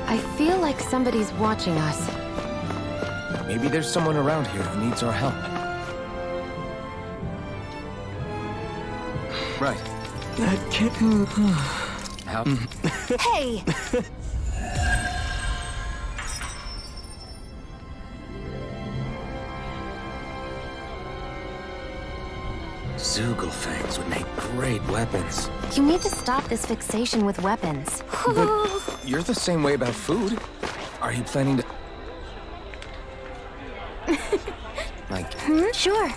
I feel like somebody's watching us. Maybe there's someone around here who needs our help. Right. That can't... How? Hey! Zoogle fangs would make great weapons. You need to stop this fixation with weapons. But you're the same way about food. Are you planning to... like... Sure.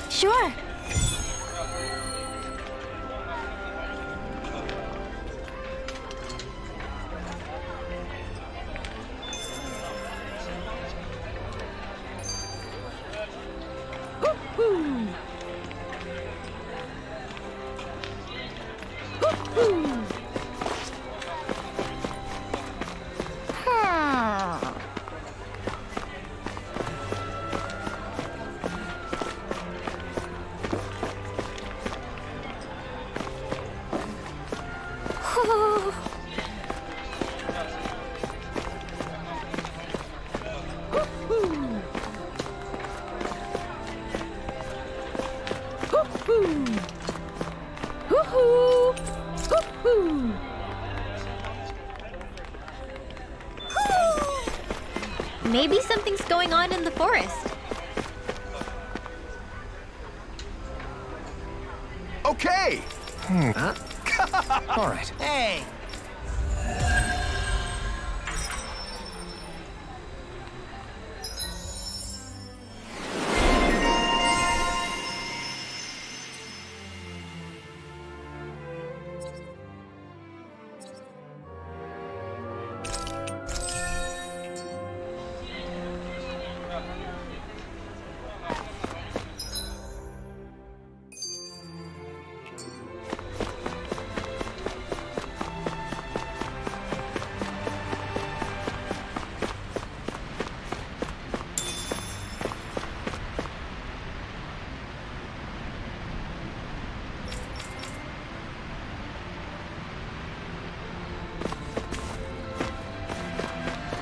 Sure. Maybe something's going on in the forest. Okay! All right. Hey!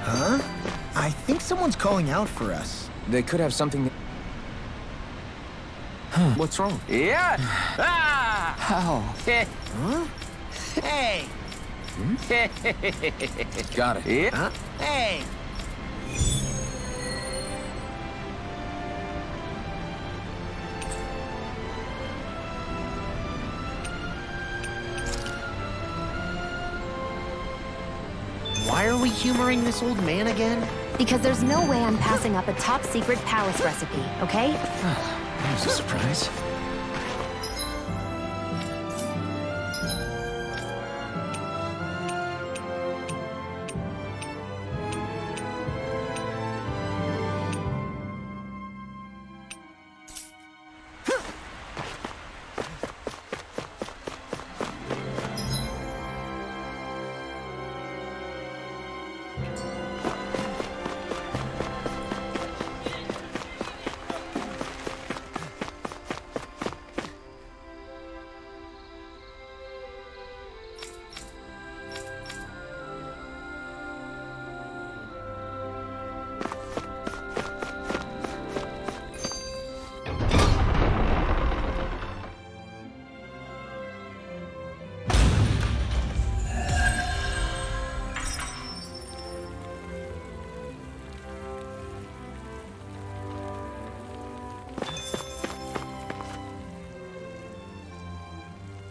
Huh? I think someone's calling out for us. They could have something... What's wrong? Yeah! Ah! How? Huh? Hey! Got it. Yeah. Huh? Hey! Why are we humoring this old man again? Because there's no way I'm passing up a top secret palace recipe, okay? That was a surprise.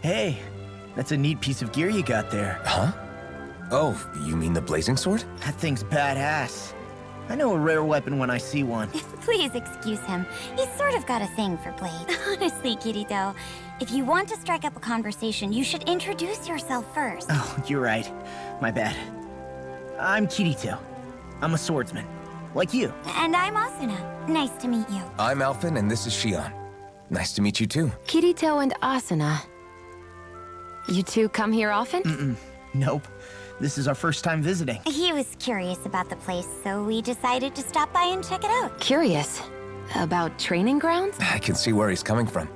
Hey, that's a neat piece of gear you got there. Huh? Oh, you mean the blazing sword? That thing's badass. I know a rare weapon when I see one. Please excuse him. He's sort of got a thing for blades. Honestly, Kirito, if you want to strike up a conversation, you should introduce yourself first. Oh, you're right. My bad. I'm Kirito. I'm a swordsman. Like you. And I'm Asuna. Nice to meet you. I'm Alphen, and this is Shion. Nice to meet you, too. Kirito and Asuna. You two come here often? Nope. This is our first time visiting. He was curious about the place, so we decided to stop by and check it out. Curious. About training grounds? I can see where he's coming from.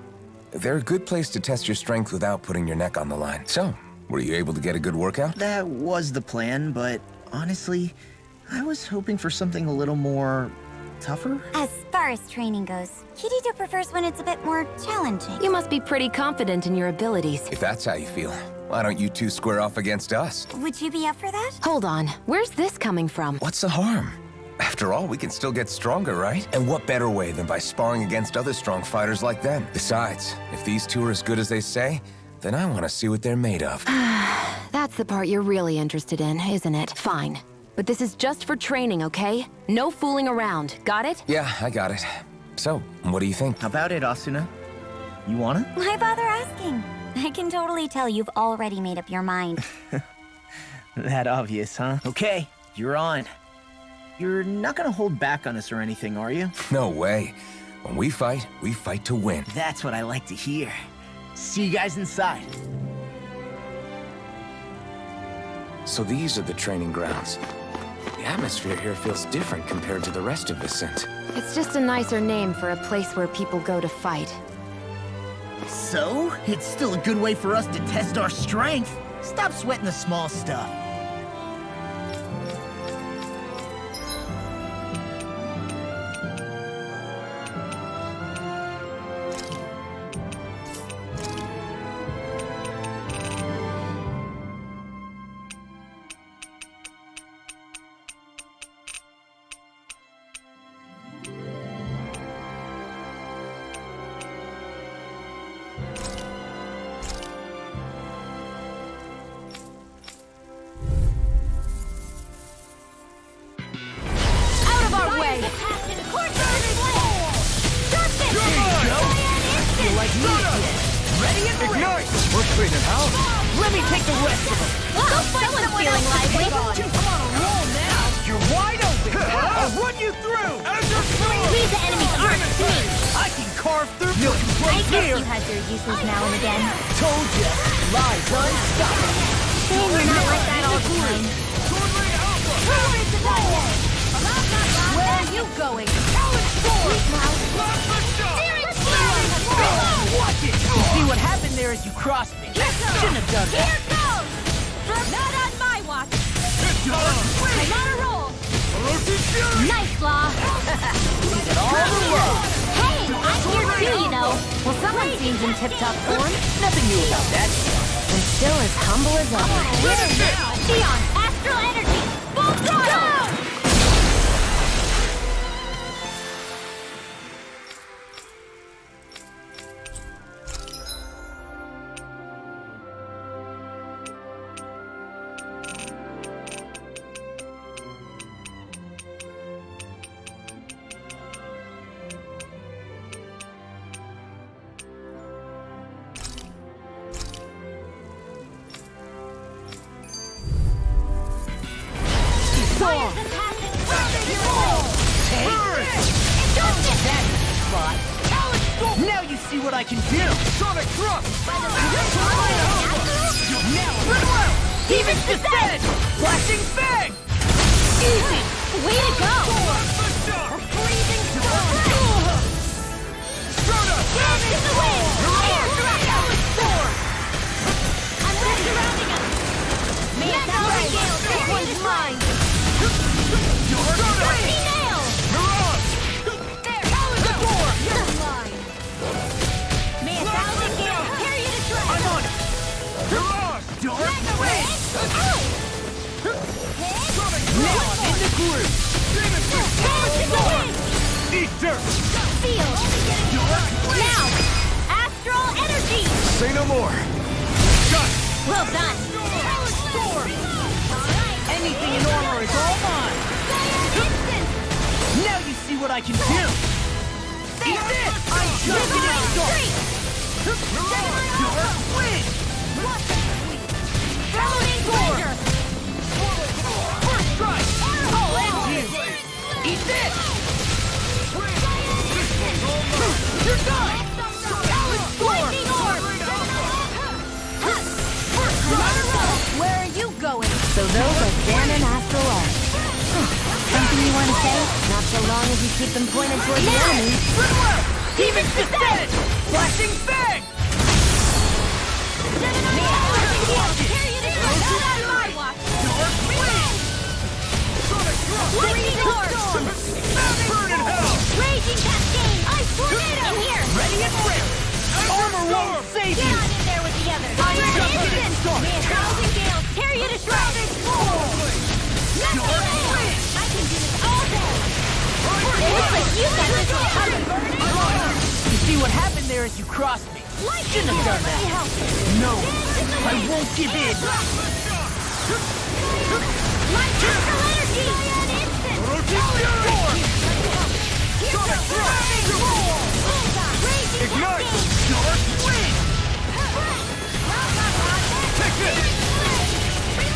They're a good place to test your strength without putting your neck on the line. So, were you able to get a good workout? That was the plan, but Honestly, I was hoping for something a little more tougher. As far as training goes, Kirito prefers when it's a bit more challenging. You must be pretty confident in your abilities. If that's how you feel, why don't you two square off against us? Would you be up for that? Hold on, where's this coming from? What's the harm? After all, we can still get stronger, right? And what better way than by sparring against other strong fighters like them? Besides, if these two are as good as they say, then I want to see what they're made of. That's the part you're really interested in, isn't it? Fine. But this is just for training, okay? No fooling around. Got it? Yeah, I got it. So, what do you think? How about it, Asuna? You wanna? Why bother asking? I can totally tell you've already made up your mind. That obvious, huh? Okay, you're on. You're not gonna hold back on us or anything, are you? No way. When we fight to win. That's what I like to hear. See you guys inside. So these are the training grounds. The atmosphere here feels different compared to the rest of Vicent. It's just a nicer name for a place where people go to fight. So, it's still a good way for us to test our strength. Stop sweating the small stuff. Now you see what I can do! Sonic Thrust! Even Descent! Flashing Fang! Easy! Way to go! Freezing Storm! Gas in the wind! Air drop! I'm surrounding us! Mega Gale, this one's mine! Dirty nail! There! The door! You're mine! May 1,000 Gale carry you to shreds! I'm on it! Dark Wind! Now I'm in the groove! Gale in the wind! Eat dirt! Feel! Now! Astral energy! Say no more. Well done! Anything in armor is all mine! Now you see what I can do! Eat this! I'm jumping in the dark! Dark Wind! Floating Ranger! First strike! All engine! Eat this! You're done! Lightning Orb! Where are you going? So those are Dan and Astral Arc. Something you want to say? Not so long as you keep them pointed toward the enemy. Even Descent! Flashing Fang! Carry you to not on my watch! Dark Wind! Lightning Orb! Burn in hell! Raging Cascade! Ice Tornado! In here! Ready and ready! Armor won't save Get you! on in there with the others! I'm Fire jumping in Instant! storm. May a thousand gales tear you to shreds! Nothing more! I can do this all day! It looks like you got this one covered! You see what happened there as you crossed me? Shouldn't have done that. No, I won't give in. Light Astral Energy! Cyan Instant! Ignite! Dark Wind! Take this!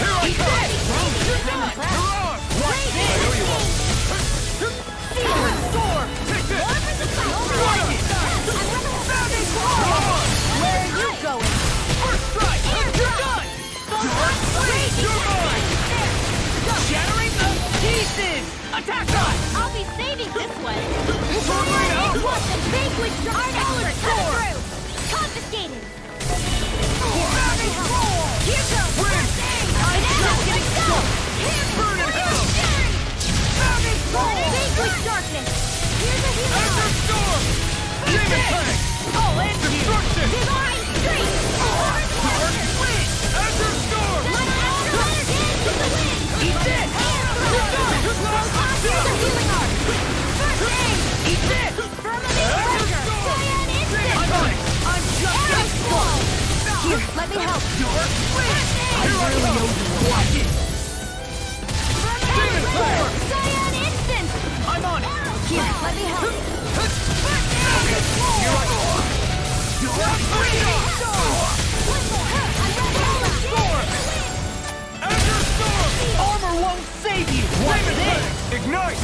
Here I come! Watch this! Secret Storm! Take this! Watch it! Where are you going? First strike! You're done! Dark Wind! You're mine! Shattering the pieces! Attack us! I'll be saving this one! Tornado! What the vanquish our expert coming through! Confiscated! Here goes! Win! I'm just getting go! Burn in hell! Vanquish darkness! Here's a hero! Azure Storm! Demon Tank! I'll end you! Destruction! Divine Strength! Dark Wind! Azure Storm! Let Astral Energy into the wind! Eat this! Here's a healing arc! First aid! Eat this! Firmament Breaker! Cyan Instant! I'm on it! I'm just Arrow getting Squall! Here, let me help! Dark Wind! I Here I really come! know you watch it! Firmament Breaker! Cyan Instant! I'm on it! Here, let me help! Here I go! Dark Wind! One more! I'm ready! Storm! Azure Storm! Armor won't save you! Watch this! Ignite!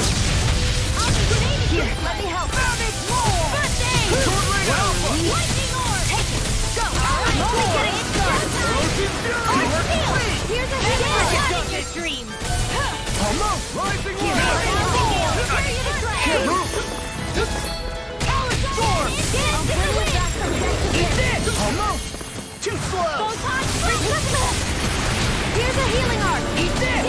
I'll be saving you! Let me help! First aid! Tornado Alpha! Lightning Orb! Take it! Go! I'm only getting it started! Ocean Fury! Arch Field! Here's a hero! Get In your dreams! Rising Here, Wind! Thousand Gale! Carry you to shreds! Storm! I'll bring you back from death to Eat this! this! Almost! Too slow! Photon Freeze! Here's a healing arc! Eat this!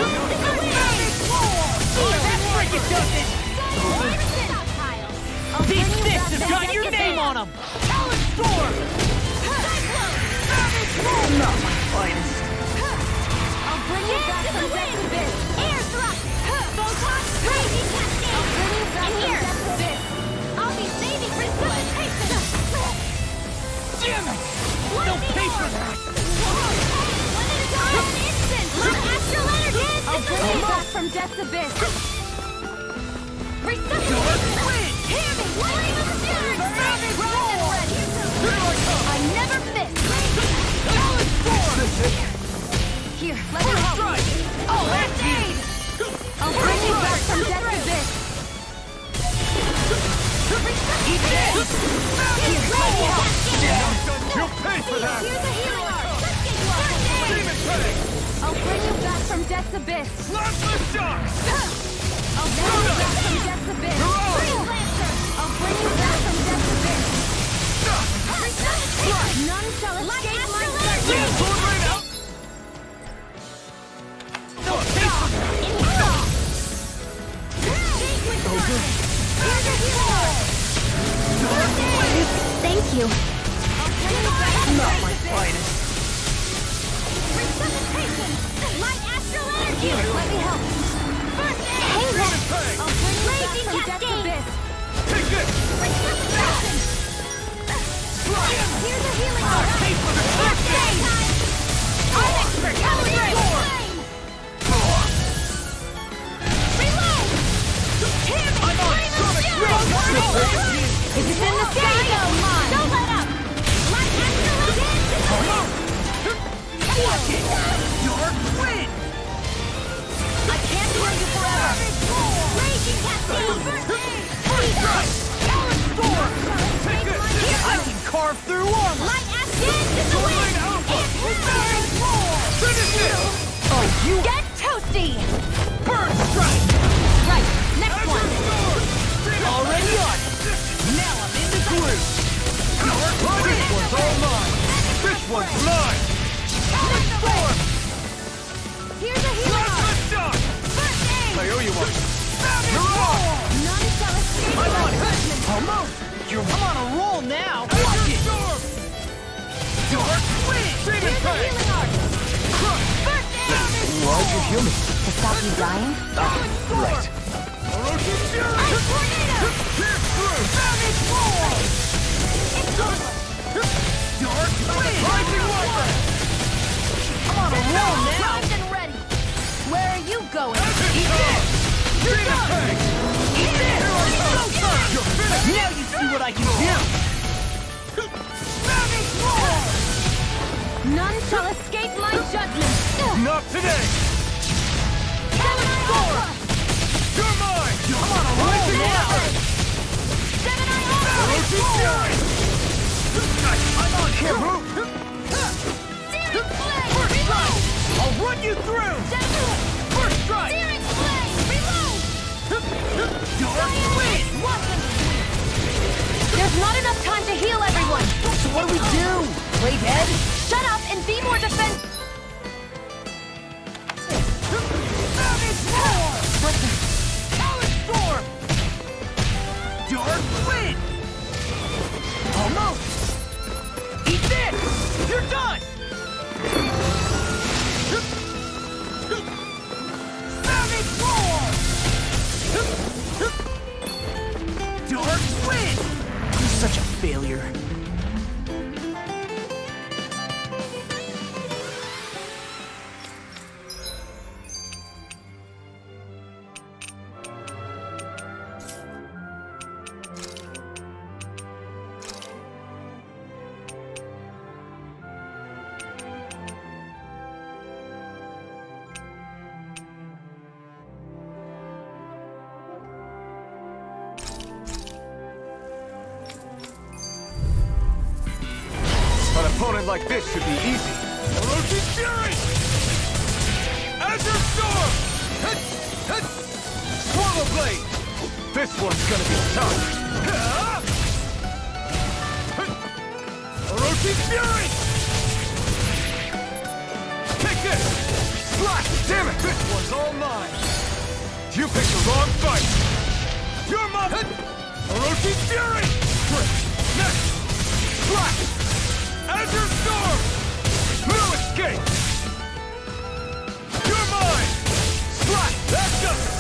That freaking does it! These sticks have got your name on them! Storm! Not my finest! I'll bring you back from death's abyss! Air thrust! Photon Raging Cascade! I'll bring you back from death's abyss! I'll be saving precipitation! Damn it! No pay for that! An instant! Astral Energy! I'll bring you back from death's abyss! Resuscitation! Wind! Hear me! Flame of Fury! I never miss! Here, let me help! Strike! Oh, that's you! I'll bring you back from death's abyss! Eat this! Here, let me help! You'll pay for that! Here's a healing arc! Let's get you off! Demon Tank! I'll bring you back from death's abyss! Slashless Shock! I'll bring you back from death's abyss! Freeze Lancer! I'll bring you back from death's abyss! None shall escape my judgment! Tornado! No pay for that! Here's a healing arc! Thank you. Not my finest! Resuscitation! Light Astral Energy! Here, let me help. First aid! Hey, Demon Tank! I'll bring you back from death's abyss! Take this! Resuscitation! Here's a healing Not arc! pay for that! First aid! I'm expert! Coming through! Reload! I'm on it! If it's in the sky, don't let up! Light Astral Energy! Watch it! Dark Wind! I can't hear you forever! Raging Cascade! First aid! Strike! Storm! I can carve through armor! Light Astral into the wind! Finish it! Oh, you Get toasty! burn strike! Right, next one! Already on it! Now I'm in the groove! This one's all mine! This one's mine! Here's a healing arc! Slashless Shock! First aid! I owe you one. Almost! I'm on a roll now! Watch it! Dark Wind! Here's a healing art! First down is Why'd you heal me? To stop you dying? Right. Orochi Fury! Ice Tornado! Pierce through! Savage Roll! Dark Wind! Rising Weapon! I'm on a roll now! Primed and ready! Where are you going? Eat this! You're done! Eat this! Showtime! You're finished! Now you see what I can do! Savage Roll! None shall escape my judgment! Not today! Gemini Alpha! You're mine! I'm on a roll now! Gemini Alpha! Orochi Fury! I'm on him! Searing Flame! First Reload! strike! I'll run you through! First strike! Searing Flame! Reload! Dark Wind! There's not enough time to heal everyone! So what do we do? Play dead? Shut up and be more defensive! Savage Roar! Talon Storm! Dark Wind! Almost! Eat this! You're done! Savage Roar! Dark Wind! You're such a failure. An opponent like this should be easy. Orochi Fury! Azure Storm! Swallow Blade! This one's gonna be tough. Orochi Fury! Take this! Slash! Damn it! This one's all mine! You picked the wrong fight! You're mine! Orochi Fury! Next! Slash! Azure Storm! No escape! You're mine! Slap! That's justice!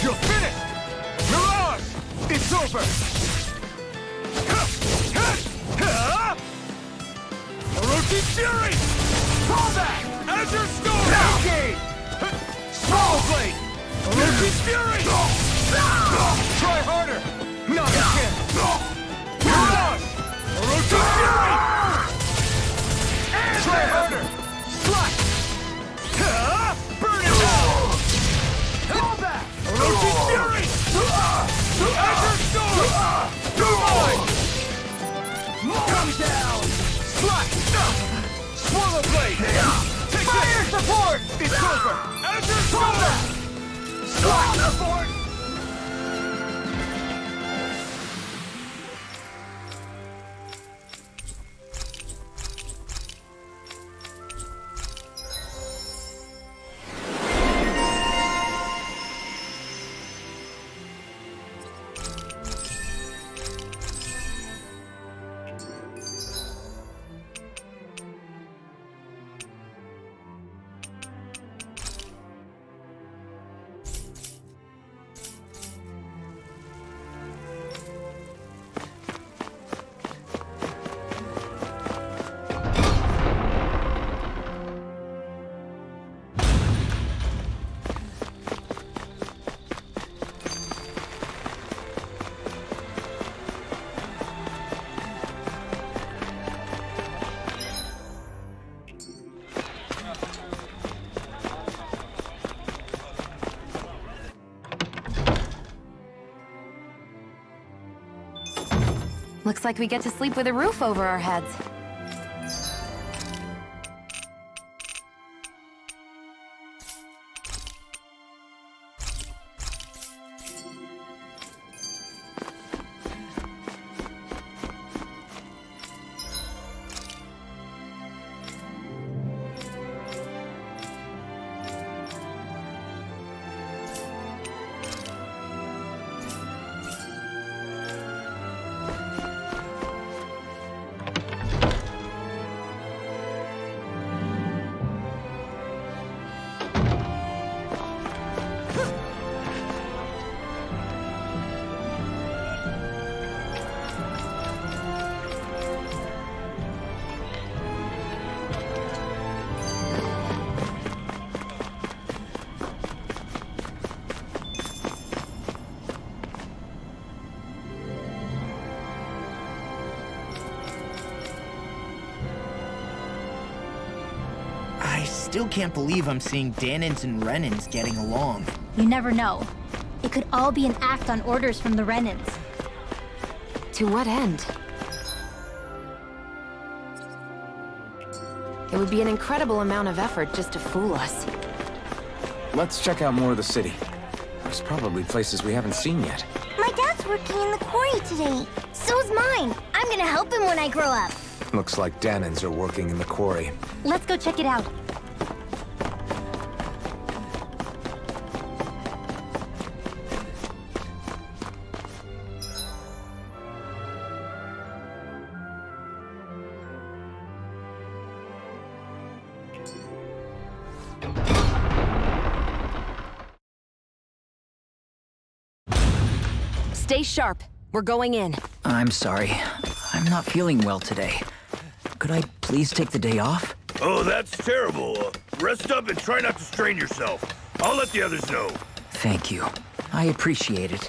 You're finished! Mirage! It's over! Orochi Fury! Fall back! Azure Storm! Engage! Swallow Blade! Orochi Fury! Try harder! Not again! Mirage! Orochi Fury! Try harder! Slash! Burn it down! Fall back! Orochi Fury! Azure Storm! You're mine! Come down! Slash! Swallow Blade! Take fire support! It's over! Azure Storm! Slash support! Looks like we get to sleep with a roof over our heads. I still can't believe I'm seeing Danins and Renins getting along. You never know. It could all be an act on orders from the Renins. To what end? It would be an incredible amount of effort just to fool us. Let's check out more of the city. There's probably places we haven't seen yet. My dad's working in the quarry today. So's mine. I'm gonna help him when I grow up. Looks like Danins are working in the quarry. Let's go check it out. Stay sharp. We're going in. I'm sorry. I'm not feeling well today. Could I please take the day off? Oh, that's terrible. Rest up and try not to strain yourself. I'll let the others know. Thank you. I appreciate it.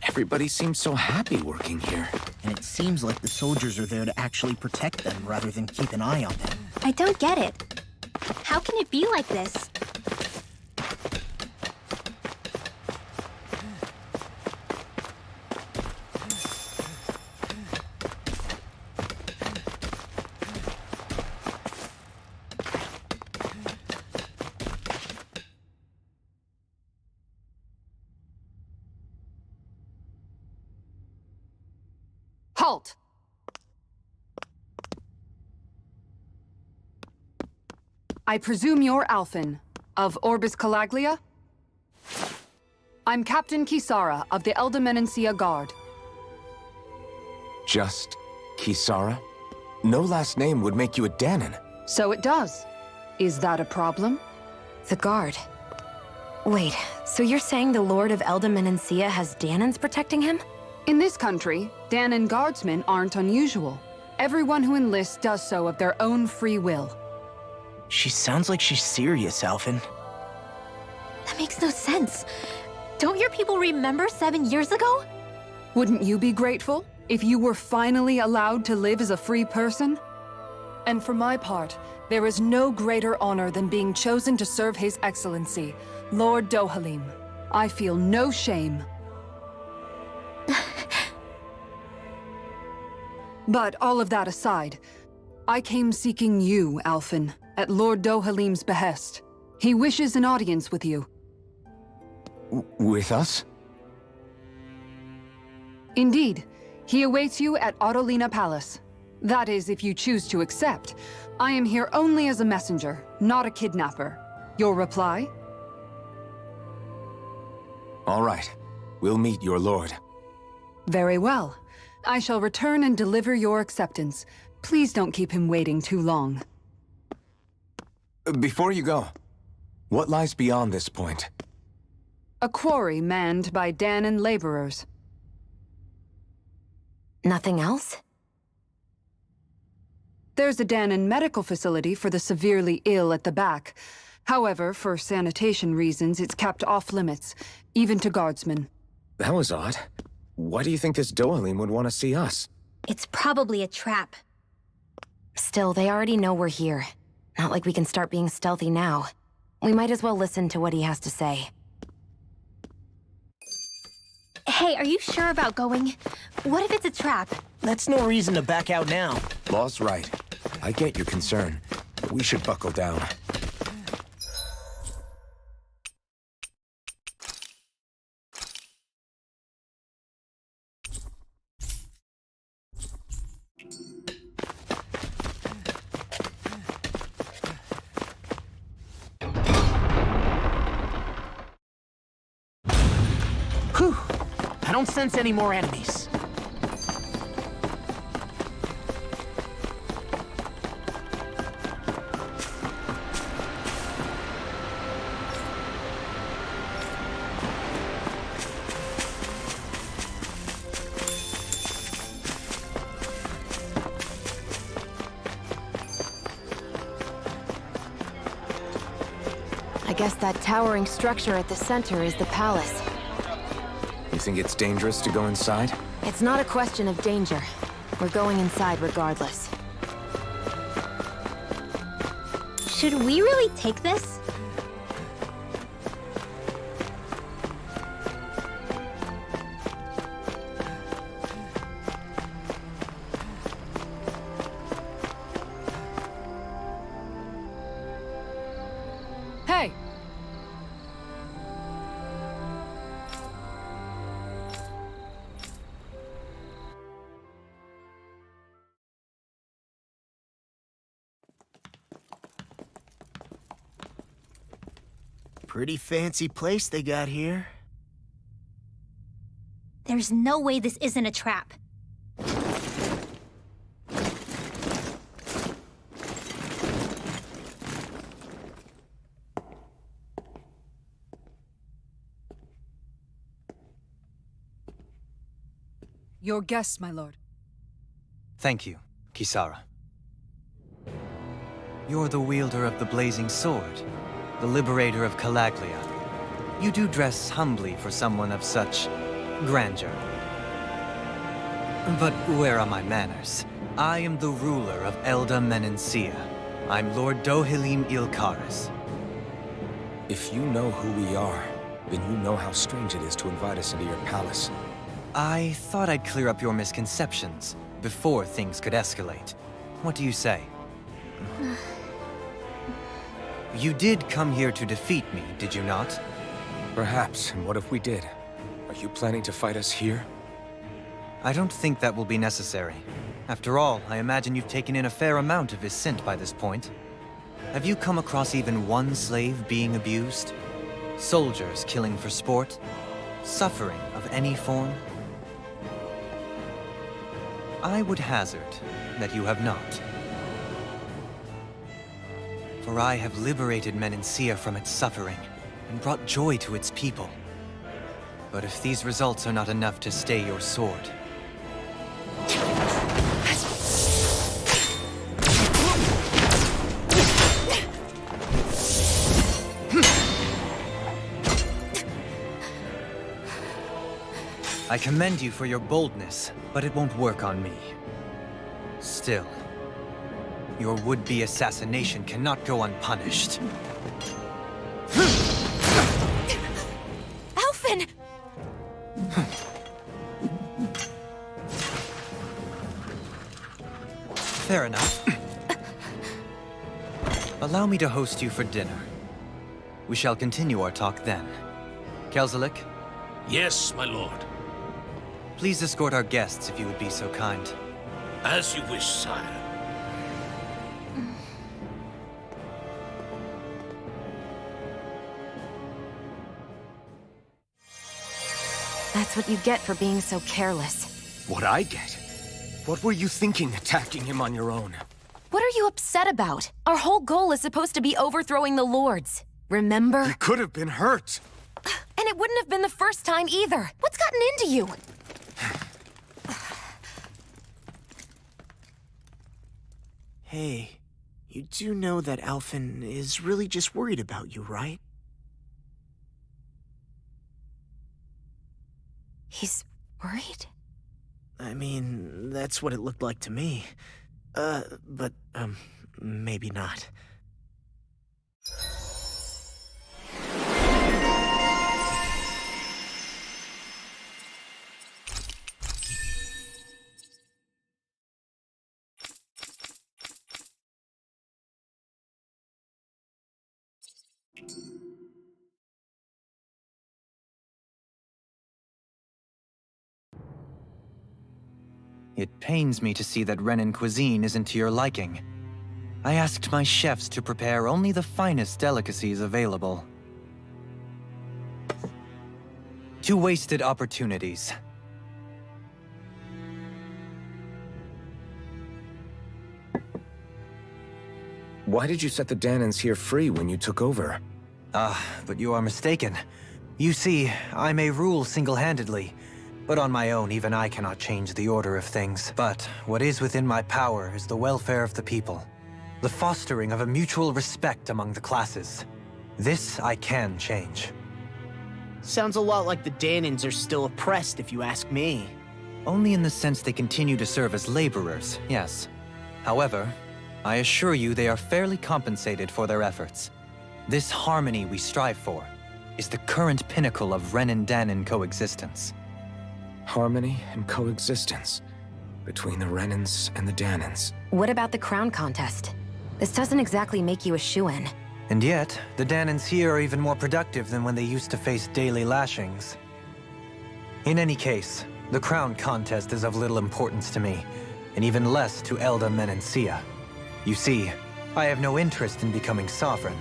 Everybody seems so happy working here. And it seems like the soldiers are there to actually protect them rather than keep an eye on them. I don't get it. How can it be like this? Halt! I presume you're Alphen, of Orbis Calaglia? I'm Captain Kisara of the Eldermenencia Guard. Just Kisara? No last name would make you a Danin. So it does. Is that a problem? The guard. Wait, so you're saying the Lord of Eldermenencia has Danins protecting him? In this country, Danin guardsmen aren't unusual. Everyone who enlists does so of their own free will. She sounds like she's serious, Alphen. That makes no sense. Don't your people remember 7 years ago? Wouldn't you be grateful if you were finally allowed to live as a free person? And for my part, there is no greater honor than being chosen to serve His Excellency, Lord Dohalim. I feel no shame. But all of that aside, I came seeking you, Alphen, at Lord Dohalim's behest. He wishes an audience with you. With us? Indeed. He awaits you at Autolina Palace. That is, if you choose to accept. I am here only as a messenger, not a kidnapper. Your reply? All right. We'll meet your lord. Very well. I shall return and deliver your acceptance. Please don't keep him waiting too long. Before you go, what lies beyond this point? A quarry manned by Danin laborers. Nothing else? There's a Danin medical facility for the severely ill at the back. However, for sanitation reasons, it's kept off limits, even to guardsmen. That was odd. Why do you think this Dohalim would want to see us? It's probably a trap. Still, they already know we're here. Not like we can start being stealthy now. We might as well listen to what he has to say. Hey, are you sure about going? What if it's a trap? That's no reason to back out now. Law's right. I get your concern, but we should buckle down. Whew! I don't sense any more enemies. I guess that towering structure at the center is the palace. You think it's dangerous to go inside? It's not a question of danger. We're going inside regardless. Should we really take this? Hey! Pretty fancy place they got here. There's no way this isn't a trap. Your guests, my lord. Thank you, Kisara. You're the wielder of the blazing sword, the liberator of Calaglia. You do dress humbly for someone of such grandeur. But where are my manners? I am the ruler of Elda Menencia. I'm Lord Dohilim Ilkaris. If you know who we are, then you know how strange it is to invite us into your palace. I thought I'd clear up your misconceptions before things could escalate. What do you say? You did come here to defeat me, did you not? Perhaps, and what if we did? Are you planning to fight us here? I don't think that will be necessary. After all, I imagine you've taken in a fair amount of his scent by this point. Have you come across even one slave being abused? Soldiers killing for sport? Suffering of any form? I would hazard that you have not. For I have liberated Menencia from its suffering and brought joy to its people. But if these results are not enough to stay your sword... I commend you for your boldness, but it won't work on me. Still, your would-be assassination cannot go unpunished. Alphen! Fair enough. Allow me to host you for dinner. We shall continue our talk then. Kelzelik, Yes, my lord. please escort our guests if you would be so kind. As you wish, sire. That's what you get for being so careless. What I get? What were you thinking attacking him on your own? What are you upset about? Our whole goal is supposed to be overthrowing the lords. Remember? He could have been hurt. And it wouldn't have been the first time either. What's gotten into you? Hey, you do know that Alphen is really just worried about you, right? He's worried? I mean, that's what it looked like to me. But maybe not. It pains me to see that Renan cuisine isn't to your liking. I asked my chefs to prepare only the finest delicacies available. 2 wasted opportunities. Why did you set the Danans here free when you took over? But you are mistaken. You see, I may rule single-handedly, but on my own, even I cannot change the order of things. But what is within my power is the welfare of the people, the fostering of a mutual respect among the classes. This I can change. Sounds a lot like the Danans are still oppressed, if you ask me. Only in the sense they continue to serve as laborers, yes. However, I assure you they are fairly compensated for their efforts. This harmony we strive for is the current pinnacle of Ren and Danan coexistence. Harmony and coexistence between the Renans and the Danans. What about the crown contest? This doesn't exactly make you a shoo-in. And yet, the Danans here are even more productive than when they used to face daily lashings. In any case, the crown contest is of little importance to me, and even less to Elda Menencia. You see, I have no interest in becoming sovereign.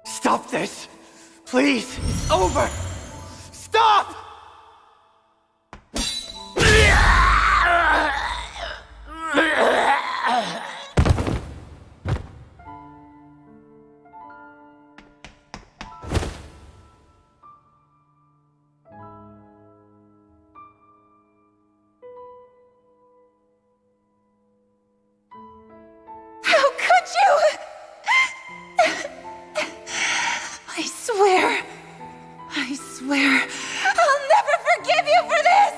Stop this! Please! It's over! Stop! How could you? I swear, I'll never forgive you for this!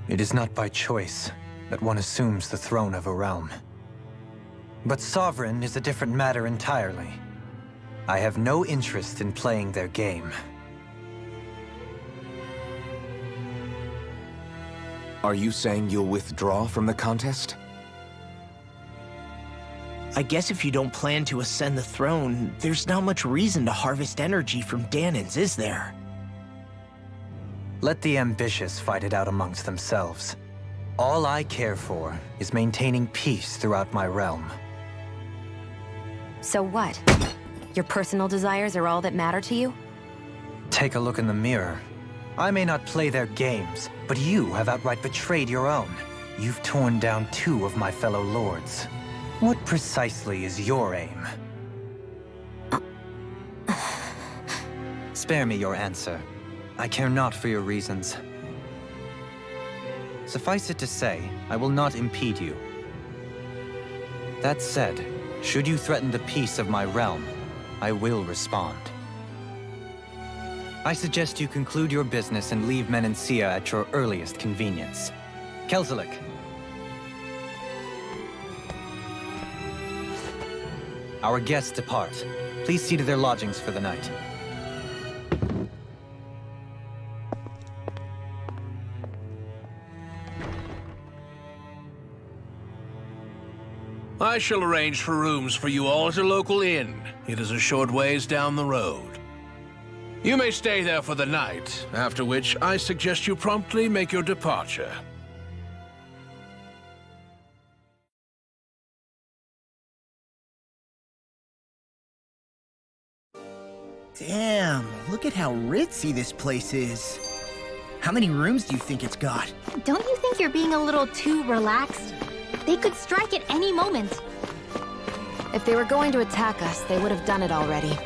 It is not by choice that one assumes the throne of a realm. But sovereign is a different matter entirely. I have no interest in playing their game. Are you saying you'll withdraw from the contest? I guess if you don't plan to ascend the throne, there's not much reason to harvest energy from Danans, is there? Let the ambitious fight it out amongst themselves. All I care for is maintaining peace throughout my realm. So what? Your personal desires are all that matter to you? Take a look in the mirror. I may not play their games, but you have outright betrayed your own. You've torn down 2 of my fellow lords. What precisely is your aim? Spare me your answer. I care not for your reasons. Suffice it to say, I will not impede you. That said, should you threaten the peace of my realm, I will respond. I suggest you conclude your business and leave Menencia at your earliest convenience. Kelzelik. Our guests depart. Please see to their lodgings for the night. I shall arrange for rooms for you all at a local inn. It is a short ways down the road. You may stay there for the night, after which I suggest you promptly make your departure. Damn, look at how ritzy this place is. How many rooms do you think it's got? Don't you think you're being a little too relaxed? They could strike at any moment. If they were going to attack us, they would have done it already.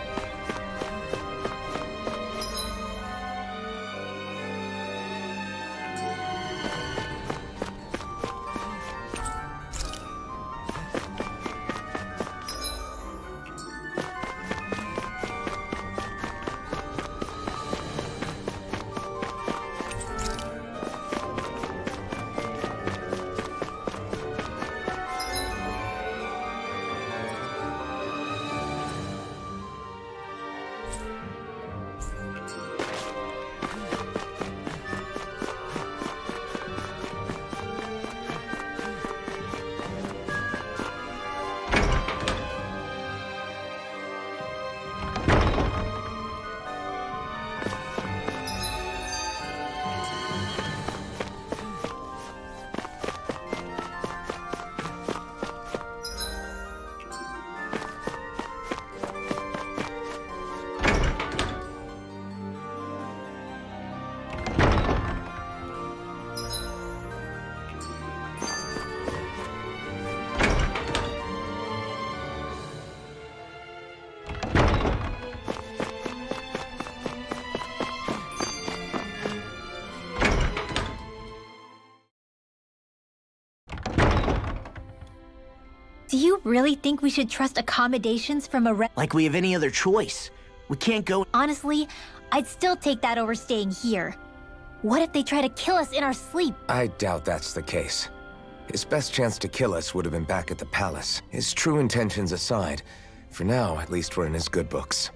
Do you really think we should trust accommodations from a Like we have any other choice. We can't go. Honestly, I'd still take that over staying here. What if they try to kill us in our sleep? I doubt that's the case. His best chance to kill us would have been back at the palace. His true intentions aside, for now, at least we're in his good books.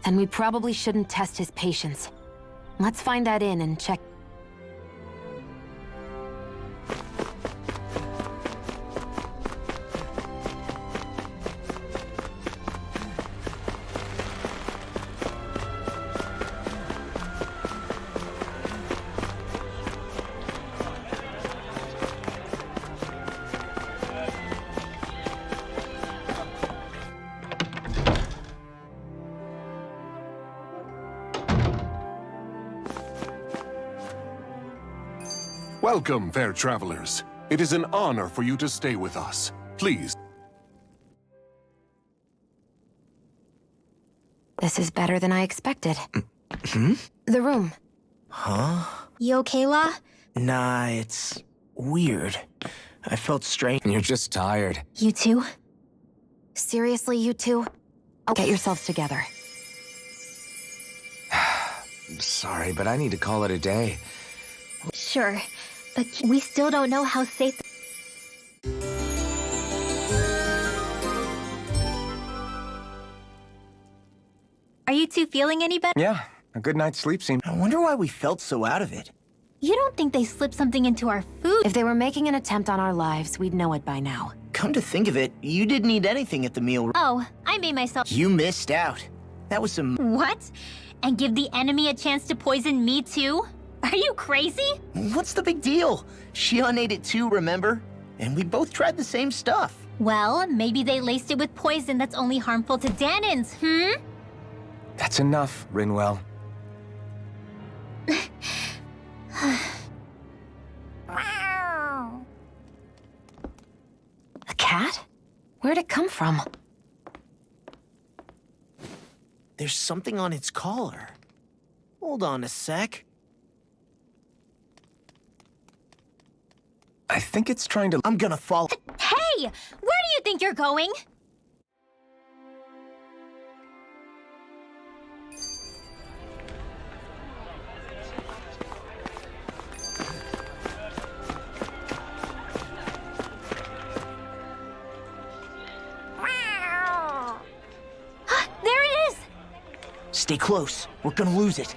Then we probably shouldn't test his patience. Let's find that inn and check. Welcome, fair travelers. It is an honor for you to stay with us. Please. This is better than I expected. The room. Huh? You okay, La? Nah, it's weird. I felt strange. You're just tired. You two? Seriously, you two? Oh, get yourselves together. Sorry, but I need to call it a day. Sure, but we still don't know how safe... Are you two feeling any better? Yeah, a good night's sleep seemed... I wonder why we felt so out of it. You don't think they slipped something into our food? If they were making an attempt on our lives, we'd know it by now. Come to think of it, you didn't eat anything at the meal. Oh, I made myself... You missed out. That was some... What? And give the enemy a chance to poison me too? Are you crazy? What's the big deal? Shion ate it too, remember? And we both tried the same stuff. Well, maybe they laced it with poison that's only harmful to Danins, That's enough, Rinwell. A cat? Where'd it come from? There's something on its collar. Hold on a sec. I think it's trying to... I'm gonna follow... Hey! Where do you think you're going? There it is! Stay close. We're gonna lose it.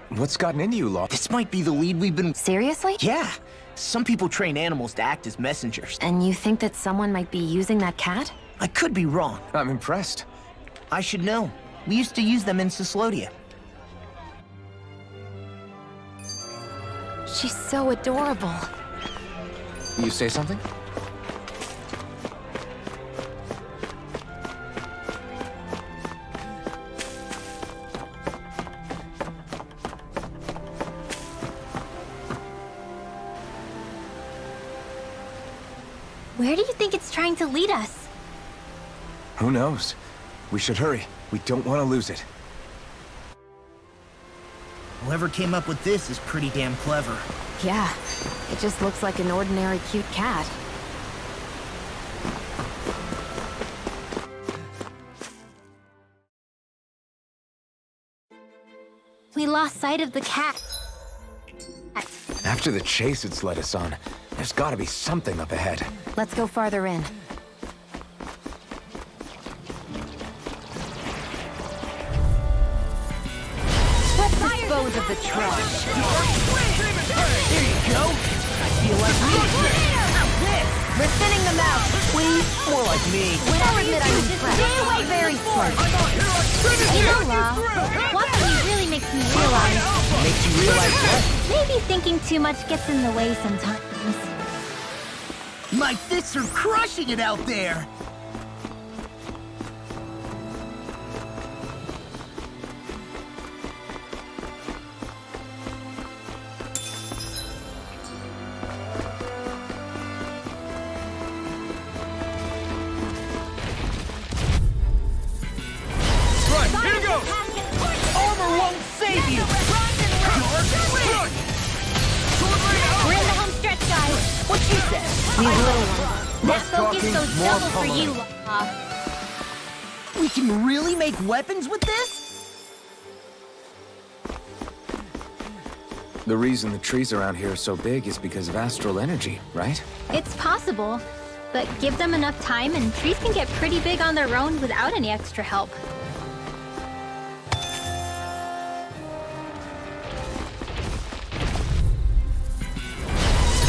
What's gotten into you, Law? This might be the lead we've been... Seriously? Yeah. Some people train animals to act as messengers. And you think that someone might be using that cat? I could be wrong. I'm impressed. I should know. We used to use them in Cyslodia. She's so adorable. You say something? Where do you think it's trying to lead us? Who knows? We should hurry. We don't want to lose it. Whoever came up with this is pretty damn clever. Yeah, it just looks like an ordinary cute cat. We lost sight of the cat. After the chase it's led us on, there's gotta be something up ahead. Let's go farther in. dispose of the trash. There you go. I feel like me. We're thinning them out. Please, more like me. I'll admit I'm impressed. Stay away Very smart. You know, one thing really makes me realize... Makes you realize what? Maybe thinking too much gets in the way sometimes. My fists are crushing it out there. Armor won't save you! We're in the home stretch, guys. What you said? These little ones. That focus goes double for you, We can really make weapons with this? The reason the trees around here are so big is because of astral energy, right? It's possible, but give them enough time and trees can get pretty big on their own without any extra help.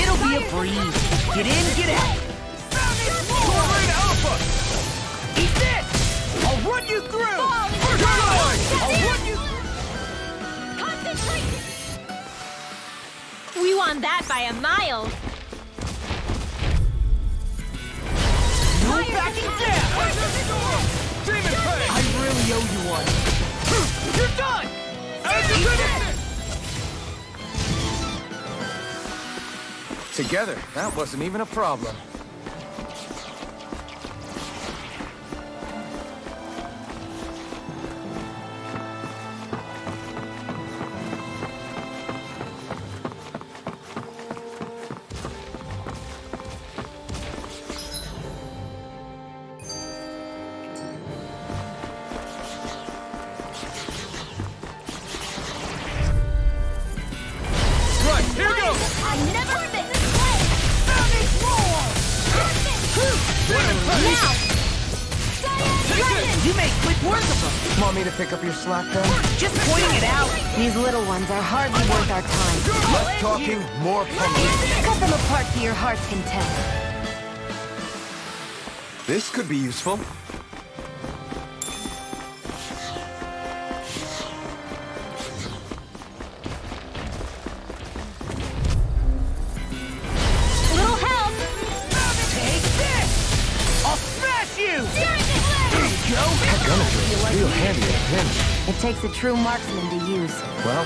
It'll be a breeze. Get in, get out. Eat this! I'll run you through! I'll run you Concentrate! We won that by a mile. No backing down! I really owe you one. You're done! Together, that wasn't even a problem. You make quick work of them. Want me to pick up your slack, then? Just pointing it out. These little ones are hardly worth our time. Less talking, more pummeling. Cut them apart to your heart's content. This could be useful. Little help! Take this! I'll smash you! There you go. That gun is real handy at a pinch. It takes a true marksman to use. Well,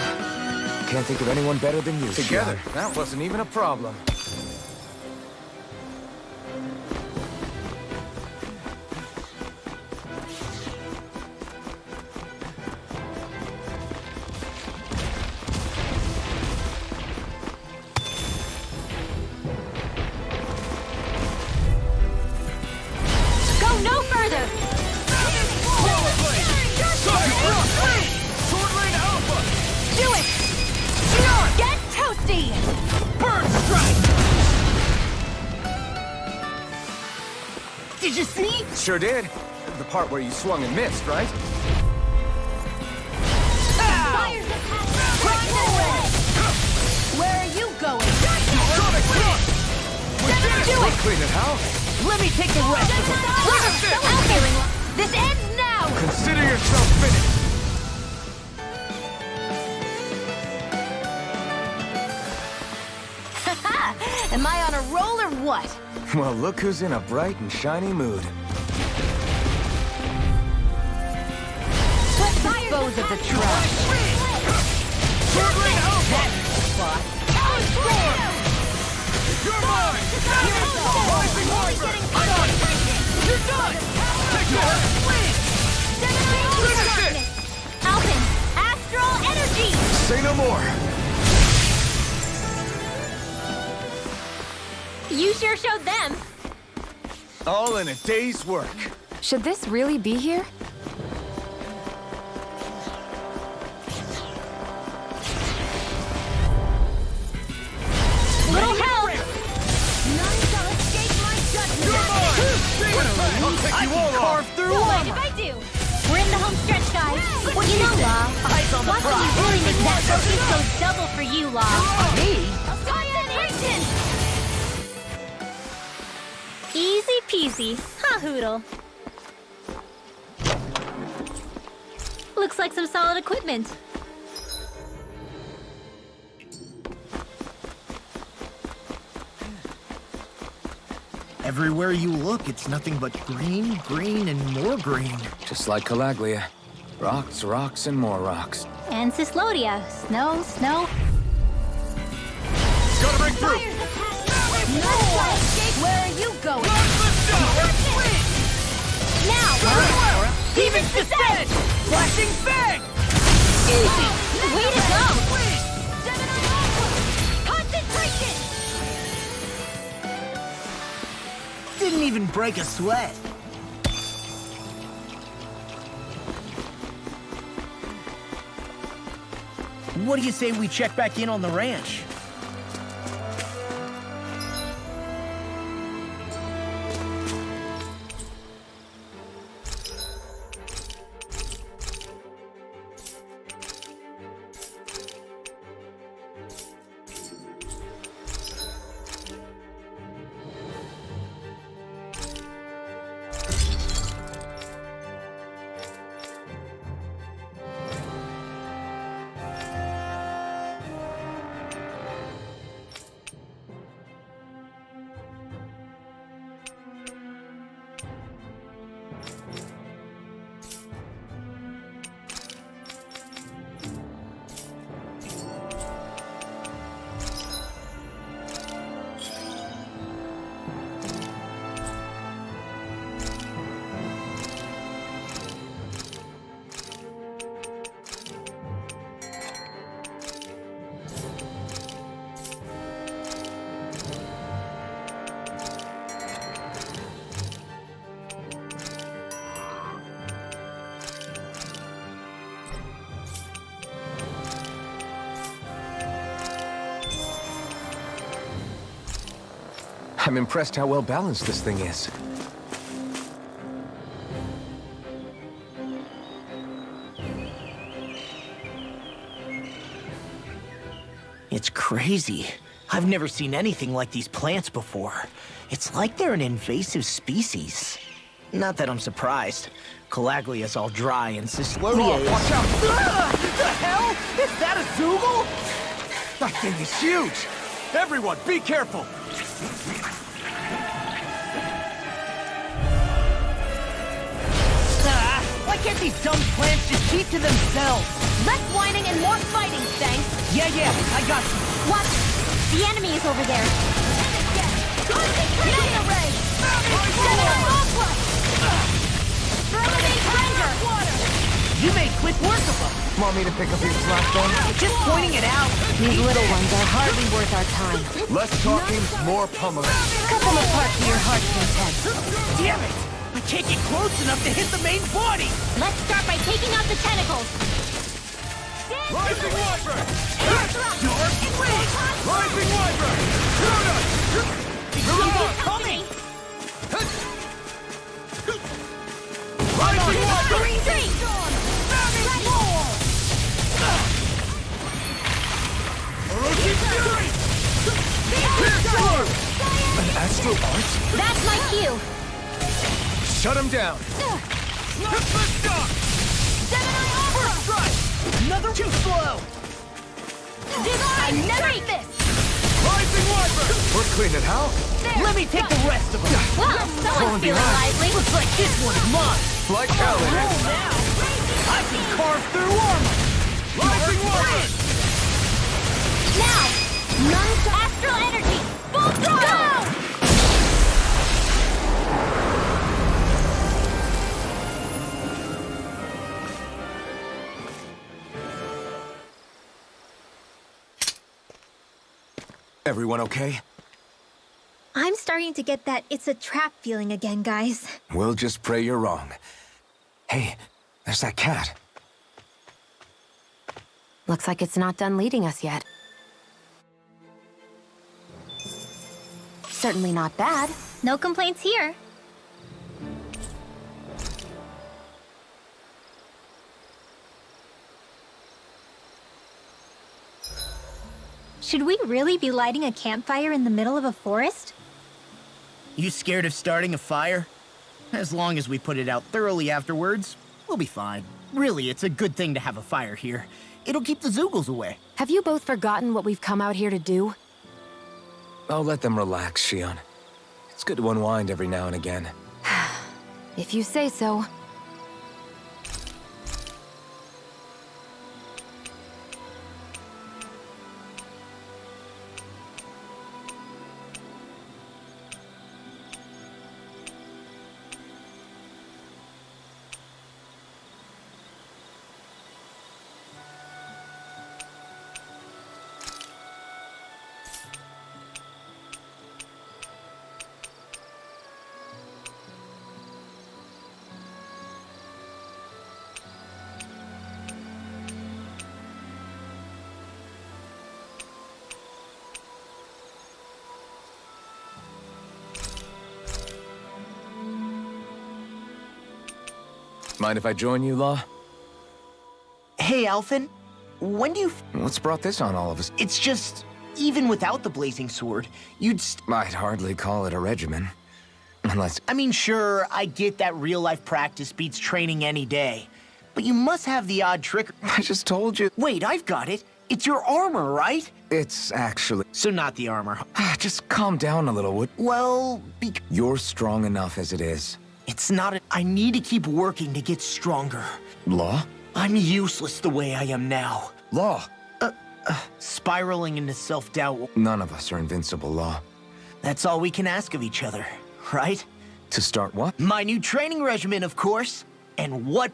can't think of anyone better than you. Together, that wasn't even a problem. Go no further! Do it! Get toasty! Bird strike! Did you see? Sure did. The part where you swung and missed, right? Fire's Where are you going? Let's clean it house. Let me take the rest of them. This ends now! Consider yourself finished. Am I on a roll or what? Well, look who's in a bright and shiny mood. Let's dispose of the trash. You're mine! You're done! Take that! Alpin, astral energy! Say no more. You sure showed them. All in a day's work. Should this really be here? Little help! None shall escape my judgment! I'll take you all What if I do? We're in the home stretch, guys. What you know? Law. Eyes on the Watching prize. you really make that focus go double for you, Law. Me? Concentration! Easy peasy. Ha, Hoodle. Looks like some solid equipment. Everywhere you look, it's nothing but green, green, and more green. Just like Calaglia. Rocks, rocks, and more rocks. And Cyslodia. Snow, snow. Gotta break through! Where are you going? Now! Demon descent! Flashing bang! Easy! Way to go! Concentration! Didn't even break a sweat. What do you say we check back in on the ranch? I'm impressed how well balanced this thing is. It's crazy. I've never seen anything like these plants before. It's like they're an invasive species. Not that I'm surprised. Calaglia's all dry and Cyslodia is... Watch out! The hell? Is that a Zoogle? That thing is huge! Everyone, be careful! Why can't these dumb plants just keep to themselves? Less whining and more fighting, thanks. Yeah, I got you. Watch it. The enemy is over there. Concentration array. Aqua. Grenade Ranger. You made quick work of them. Want me to pick up your slack then? Just pointing it out. These little ones are hardly worth our time. Less talking, more pummeling. Cut them apart to your heart's content. Damn it! I can't get close enough to hit the main body. Let's start by taking out the tentacles. Rising Wyvern! Dark Wind! Rising Wyvern! Shoot us! Keep coming! Rising Wyvern! Orochi Fury! Pierce Orb! An astral art? That's my cue. Shut him down! Lift up! First strike! Another too slow! I never eat this. Rising Wyvern! We're cleaning house. Let me take the rest of them! Well, someone's feeling lively. Looks like this one's mine! Like hell it Roll is. now! I can carve through armor! Rising Wyvern! Now, astral energy. Full throttle. Go! Everyone okay? I'm starting to get that it's a trap feeling again, guys. We'll just pray you're wrong. Hey, there's that cat. Looks like it's not done leading us yet. Certainly not bad. No complaints here. Should we really be lighting a campfire in the middle of a forest? You scared of starting a fire? As long as we put it out thoroughly afterwards, we'll be fine. Really, it's a good thing to have a fire here. It'll keep the Zoogles away. Have you both forgotten what we've come out here to do? Oh, let them relax, Shion. It's good to unwind every now and again. If you say so. Mind if I join you, Law? Hey, Alphen. When do you... What's brought this on all of us? It's just... Even without the blazing sword, you'd I'd hardly call it a regimen. Unless... I mean, sure, I get that real-life practice beats training any day. But you must have the odd trick... I just told you. Wait, I've got it. It's your armor, right? It's actually... So not the armor. Just calm down a little, would... Well, You're strong enough as it is. It's not I need to keep working to get stronger. Law? I'm useless the way I am now. Law! Spiraling into self-doubt. None of us are invincible, Law. That's all we can ask of each other, right? To start what? My new training regimen, of course. And what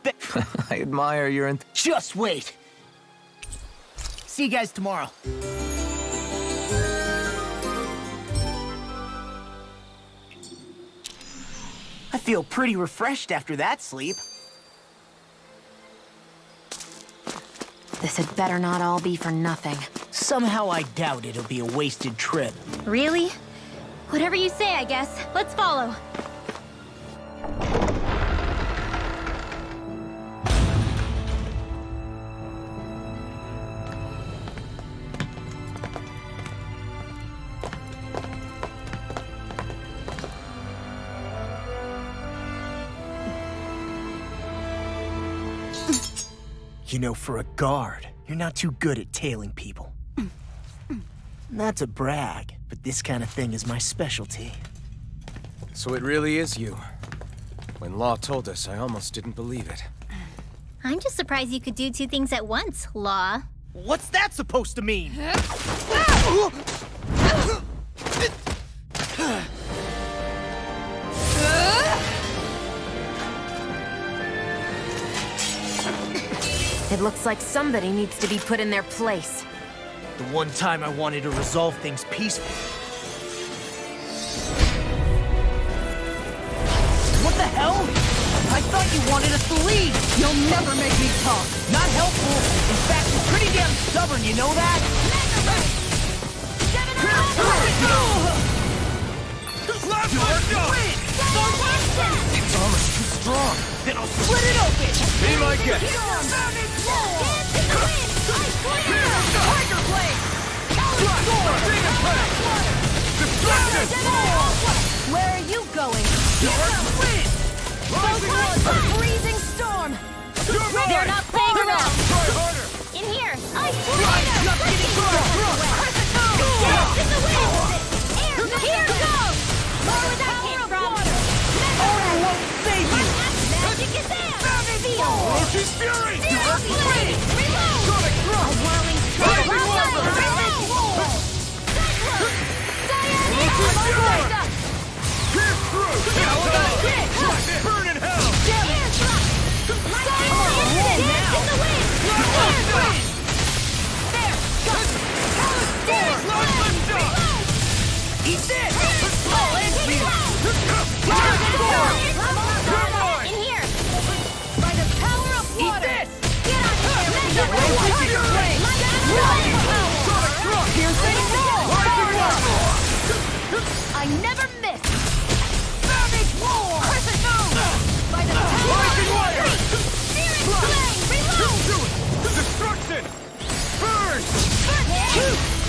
I admire your Just wait. See you guys tomorrow. I feel pretty refreshed after that sleep. This had better not all be for nothing. Somehow I doubt it'll be a wasted trip. Really? Whatever you say, I guess. Let's follow. You know, for a guard, you're not too good at tailing people. Not to brag, but this kind of thing is my specialty. So it really is you. When Law told us, I almost didn't believe it. I'm just surprised you could do two things at once, Law. What's that supposed to mean? It looks like somebody needs to be put in their place. The one time I wanted to resolve things peacefully. What the hell? I thought you wanted us to leave! You'll never make me talk! Not helpful! In fact, you're pretty damn stubborn, you know that? Its armor's too strong. Then I'll split it open! Be my guest. Tiger Blade! Where are you going? Freezing storm! They're not playing around! In here! Ice Dance in the wind! Air! Here goes! Where was that came from? Oh, won't save you! Magic is there! Feel! Orochi's fury! Reload! Sonic A thrust! whirling storm! Pierce through! Burn in hell! Damn it!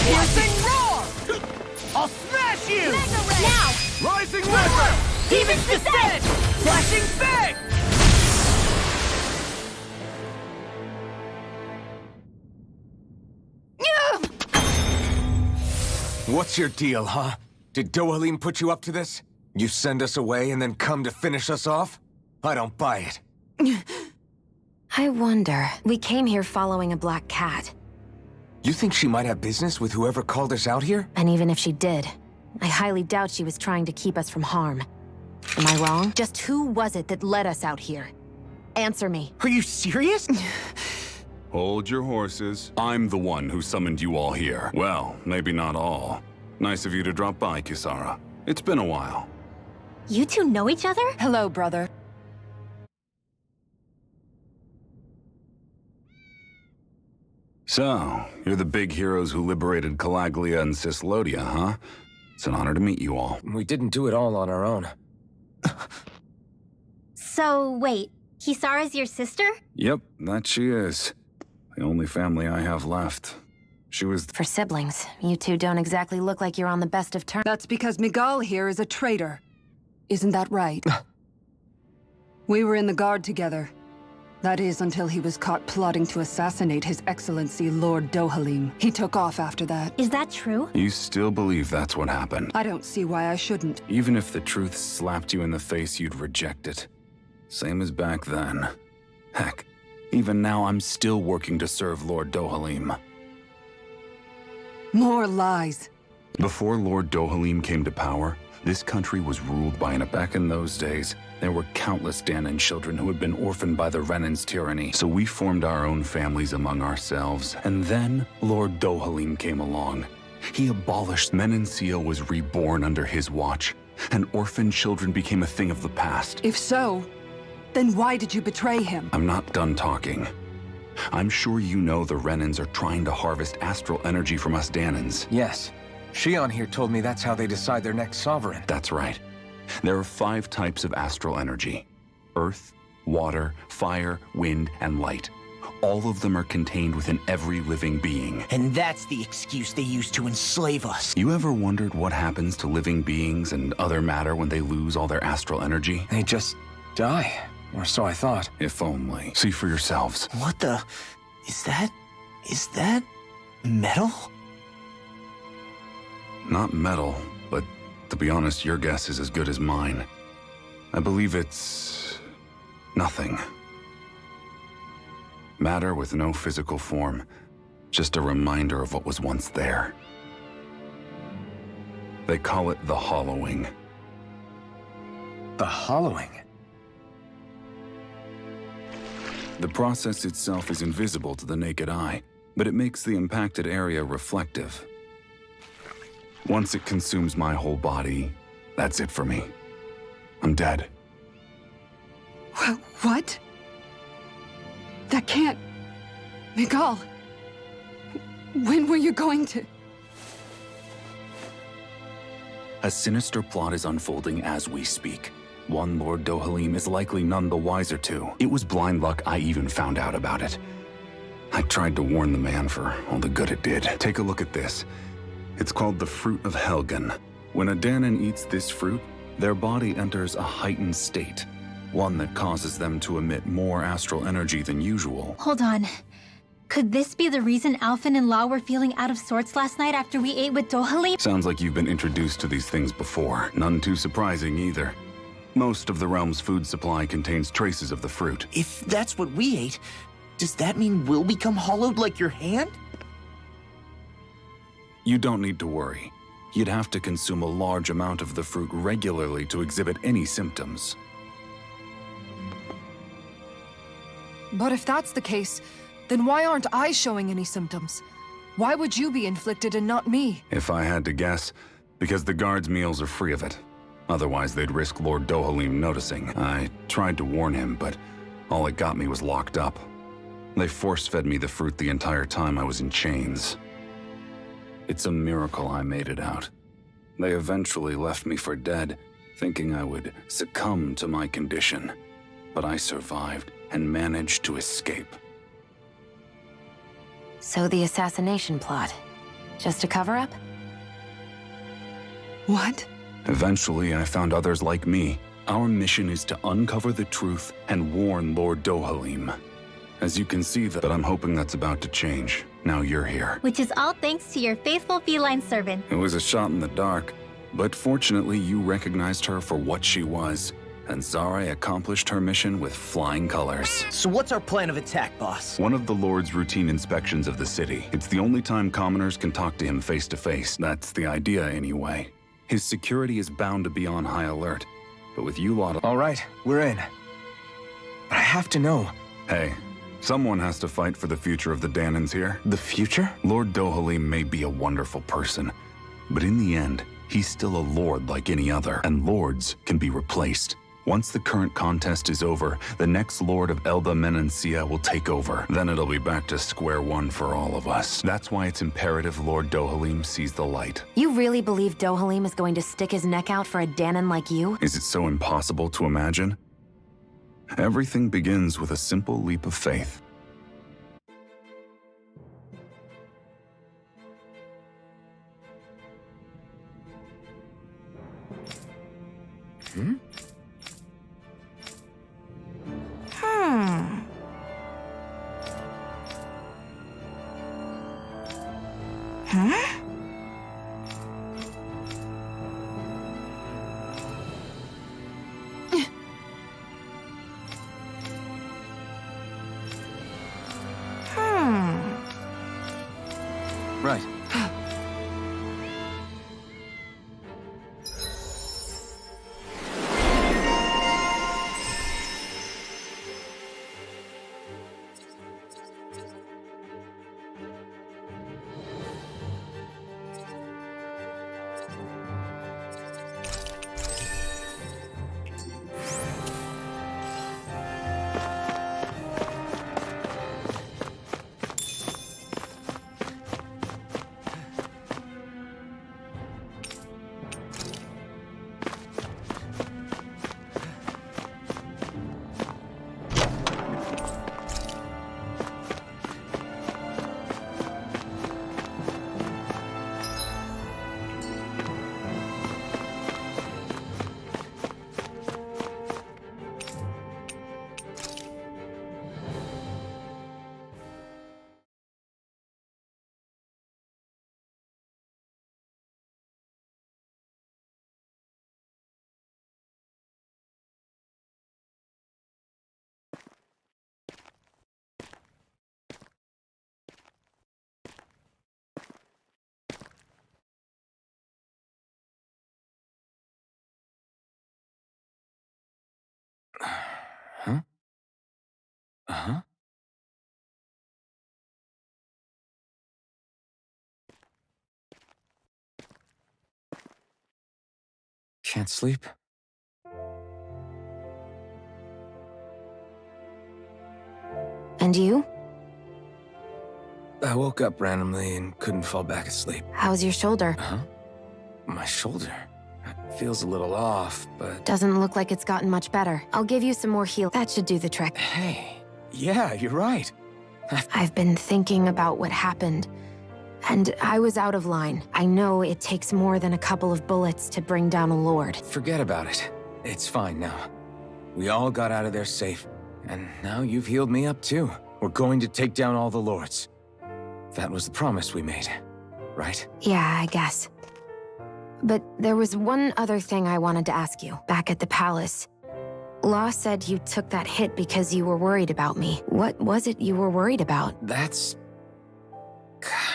Piercing roar! I'll smash you! Mega Ray! Now! Rising weapon! Demon's descent! Flashing fang! What's your deal, huh? Did Dohalim put you up to this? You send us away and then come to finish us off? I don't buy it. I wonder. We came here following a black cat. You think she might have business with whoever called us out here? And even if she did, I highly doubt she was trying to keep us from harm. Am I wrong? Just who was it that led us out here? Answer me. Are you serious? Hold your horses. I'm the one who summoned you all here. Well, maybe not all. Nice of you to drop by, Kisara. It's been a while. You two know each other? Hello, brother. So, you're the big heroes who liberated Calaglia and Cislodia, huh? It's an honor to meet you all. We didn't do it all on our own. So, wait. Kisara's your sister? Yep, that she is. The only family I have left. She was... For siblings, you two don't exactly look like you're on the best of terms. That's because Miguel here is a traitor. Isn't that right? We were in the guard together. That is, until he was caught plotting to assassinate His Excellency Lord Dohalim. He took off after that. Is that true? You still believe that's what happened? I don't see why I shouldn't. Even if the truth slapped you in the face, you'd reject it. Same as back then. Heck, even now I'm still working to serve Lord Dohalim. More lies. Before Lord Dohalim came to power, this country was ruled by back in those days, there were countless Danan children who had been orphaned by the Renan's tyranny. So we formed our own families among ourselves. And then Lord Dohalim came along. He abolished Menencia was reborn under his watch, and orphan children became a thing of the past. If so, then why did you betray him? I'm not done talking. I'm sure you know the Renans are trying to harvest astral energy from us Danans. Yes. Shion here told me that's how they decide their next sovereign. That's right. There are 5 types of astral energy: earth, water, fire, wind, and light. All of them are contained within every living being. And that's the excuse they use to enslave us. You ever wondered what happens to living beings and other matter when they lose all their astral energy? They just die. Or so I thought. If only. See for yourselves. What the... Is that... metal? Not metal, but to be honest, your guess is as good as mine. I believe it's... nothing. Matter with no physical form. Just a reminder of what was once there. They call it the hollowing. The hollowing? The process itself is invisible to the naked eye, but it makes the impacted area reflective. Once it consumes my whole body, that's it for me. I'm dead. What? That can't... Miguel, when were you going to... A sinister plot is unfolding as we speak. One Lord Dohalim is likely none the wiser to. It was blind luck I even found out about it. I tried to warn the man for all the good it did. Take a look at this. It's called the Fruit of Helgen. When a Danan eats this fruit, their body enters a heightened state, one that causes them to emit more astral energy than usual. Hold on. Could this be the reason Alphen and Lao were feeling out of sorts last night after we ate with Dohalim? Sounds like you've been introduced to these things before. None too surprising either. Most of the realm's food supply contains traces of the fruit. If that's what we ate, does that mean we'll become hollowed like your hand? You don't need to worry. You'd have to consume a large amount of the fruit regularly to exhibit any symptoms. But if that's the case, then why aren't I showing any symptoms? Why would you be inflicted and not me? If I had to guess, because the guards' meals are free of it. Otherwise, they'd risk Lord Dohalim noticing. I tried to warn him, but all it got me was locked up. They force-fed me the fruit the entire time I was in chains. It's a miracle I made it out. They eventually left me for dead, thinking I would succumb to my condition. But I survived and managed to escape. So the assassination plot. Just a cover-up? What? Eventually, I found others like me. Our mission is to uncover the truth and warn Lord Dohalim. As you can see, that I'm hoping that's about to change. Now you're here. Which is all thanks to your faithful feline servant. It was a shot in the dark, but fortunately you recognized her for what she was, and Zare accomplished her mission with flying colors. So what's our plan of attack, boss? One of the Lord's routine inspections of the city. It's the only time commoners can talk to him face to face. That's the idea anyway. His security is bound to be on high alert, but with you lot... All right, we're in. But I have to know. Hey, someone has to fight for the future of the Danans here. The future? Lord Dohalim may be a wonderful person, but in the end, he's still a lord like any other, and lords can be replaced. Once the current contest is over, the next Lord of Elda Menancia will take over. Then it'll be back to square one for all of us. That's why it's imperative Lord Dohalim sees the light. You really believe Dohalim is going to stick his neck out for a Danon like you? Is it so impossible to imagine? Everything begins with a simple leap of faith. Hmm? Right. Huh? Uh-huh. Can't sleep. And you? I woke up randomly and couldn't fall back asleep. How's your shoulder? Huh? My shoulder. It feels a little off, but... Doesn't look like it's gotten much better. I'll give you some more heal. That should do the trick. Hey, yeah, you're right. I've been thinking about what happened, and I was out of line. I know it takes more than a couple of bullets to bring down a lord. Forget about it. It's fine now. We all got out of there safe, and now you've healed me up too. We're going to take down all the lords. That was the promise we made, right? Yeah, I guess. But there was one other thing I wanted to ask you. Back at the palace, Law said you took that hit because you were worried about me. What was it you were worried about? That's...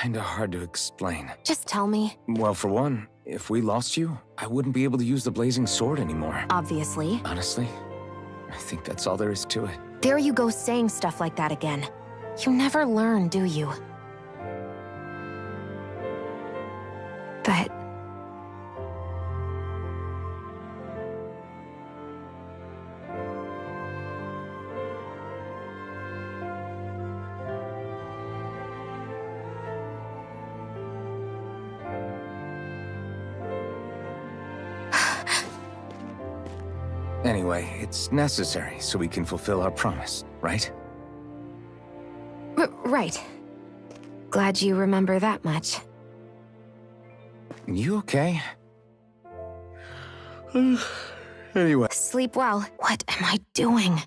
kinda hard to explain. Just tell me. Well, for one, if we lost you, I wouldn't be able to use the blazing sword anymore. Obviously. Honestly, I think that's all there is to it. There you go saying stuff like that again. You never learn, do you? But... Anyway, it's necessary so we can fulfill our promise, right? Right. Glad you remember that much. You okay? Anyway. Sleep well. What am I doing?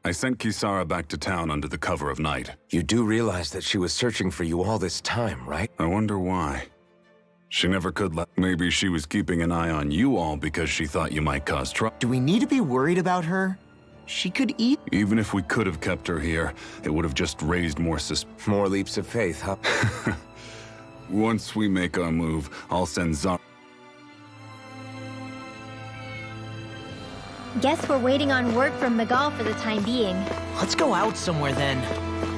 I sent Kisara back to town under the cover of night. You do realize that she was searching for you all this time, right? I wonder why. She never could let... Maybe she was keeping an eye on you all because she thought you might cause trouble. Do we need to be worried about her? She could eat. Even if we could have kept her here, it would have just raised more More leaps of faith, huh? Once we make our move, I'll send Zara. Guess we're waiting on word from Miguel for the time being. Let's go out somewhere then.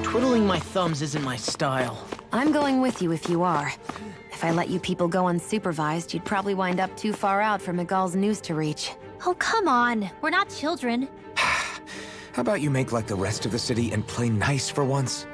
Twiddling my thumbs isn't my style. I'm going with you if you are. If I let you people go unsupervised, you'd probably wind up too far out for Miguel's news to reach. Oh, come on. We're not children. How about you make like the rest of the city and play nice for once?